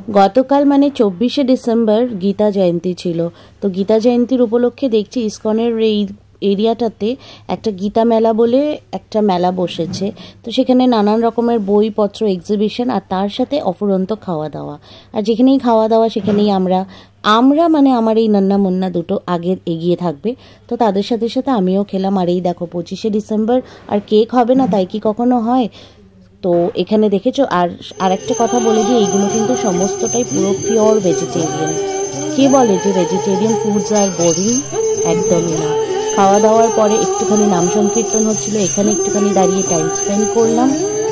গতকাল মানে 24শে ডিসেম্বর গীতা জয়ন্তী ছিল। তো গীতা জয়ন্তীর উপলক্ষে দেখছি ইসকনের এই এরিয়াটাতে একটা গীতা মেলা বলে একটা মেলা বসেছে। তো সেখানে নানান রকমের বইপত্র এক্সিবিশন আর তার সাথে অফুরন্ত খাওয়া দাওয়া। আর যেখানেই খাওয়া দাওয়া সেখানেই আমরা মানে আমার এই নান্না মুন্না দুটো আগে এগিয়ে থাকবে। তো তাদের সাথে সাথে আমিও খেলাম। আর এই দেখো 25শে ডিসেম্বর আর কেক হবে না তাই কি কখনো হয়? তো এখানে দেখেছো। আর একটা কথা বলে দিই, এইগুলো কিন্তু সমস্তটাই পুরো পিওর ভেজিটেরিয়ান। কে বলে যে ভেজিটেরিয়ান ফুডস আর বোরিং? একদমই না। খাওয়া দাওয়ার পরে একটুখানি নাম সংকীর্তন হচ্ছিল, এখানে একটুখানি দাঁড়িয়ে টাইম স্পেন্ড করলাম।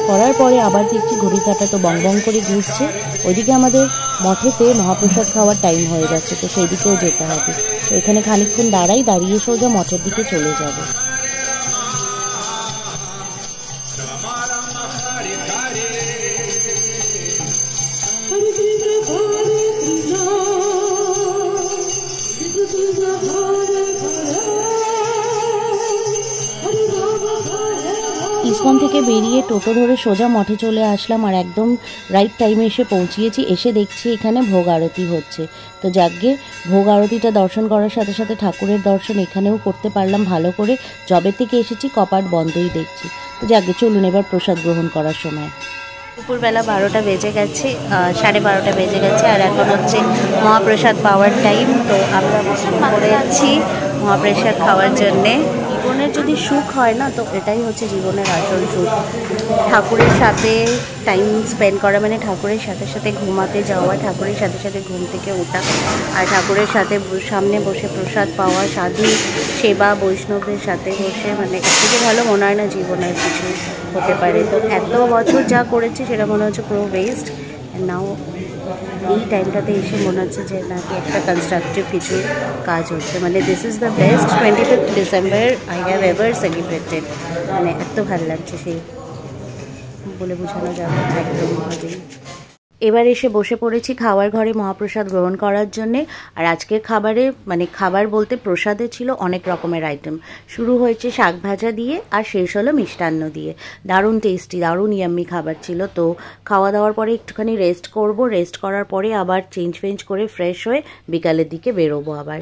করার পরে আবার দেখছি ঘড়ি কাঁটা তো বং বং করে ঘুরছে। ওইদিকে আমাদের মঠেতে মহাপ্রসাদ খাওয়ার টাইম হয়ে যাচ্ছে, তো সেই দিকেও যেতে হবে। তো এখানে খানিকক্ষণ দাঁড়িয়ে সোজা মঠের দিকে চলে যাবে। ইসকন থেকে বেরিয়ে টোটো ধরে সোজা মঠে চলে আসলাম। আর একদম রাইট টাইমে এসে পৌঁছিয়েছি। এসে দেখছি এখানে ভোগ আরতি হচ্ছে। তো যাকগে ভোগ আরতিটা দর্শন করার সাথে সাথে ঠাকুরের দর্শন এখানেও করতে পারলাম ভালো করে। যবে থেকে এসেছি কপাট বন্ধই দেখছি। তো যাকগে চলুন এবার প্রসাদ গ্রহণ করার সময়। দুপুরবেলা 12টা বেজে গেছে, 12:30 বেজে গেছে। আর এখন হচ্ছে মহাপ্রসাদ পাওয়ার টাইম। তো আমরা বসে পড়ে আছি মহাপ্রসাদ খাওয়ার জন্যে। জীবনের যদি সুখ হয় না, তো এটাই হচ্ছে জীবনের আসল সুখ। ঠাকুরের সাথে টাইম স্পেন্ড করা মানে ঠাকুরের সাথে সাথে ঘুমাতে যাওয়া, ঠাকুরের সাথে সাথে ঘুম থেকে ওঠা, আর ঠাকুরের সাথে সামনে বসে প্রসাদ পাওয়া, সাধু সেবা, বৈষ্ণবদের সাথে বসে, মানে এর থেকে ভালো মনে হয় না জীবনের কিছু হতে পারে। তো এত বছর যা করেছি সেটা মনে হচ্ছে পুরো ওয়েস্ট। নাও এই টাইমটাতে এসে মনে হচ্ছে যে নাকি একটা কনস্ট্রাকটিভ কিছু কাজ হচ্ছে। মানে this is the best 25th December I have ever celebrated. মানে এত ভালো লাগছে, সেই বলে বোঝানো যাবে একদম ভাবেই। এবার এসে বসে পড়েছি খাওয়ার ঘরে মহাপ্রসাদ গ্রহণ করার জন্যে। আর আজকের খাবারে মানে খাবার বলতে প্রসাদে ছিল অনেক রকমের আইটেম। শুরু হয়েছে শাক ভাজা দিয়ে আর শেষ হলো মিষ্টান্ন দিয়ে। দারুণ টেস্টি, দারুণ ইয়াম্মি খাবার ছিল। তো খাওয়া দাওয়ার পরে একটুখানি রেস্ট করব। রেস্ট করার পরে আবার চেঞ্জ করে ফ্রেশ হয়ে বিকালের দিকে বেরোবো আবার।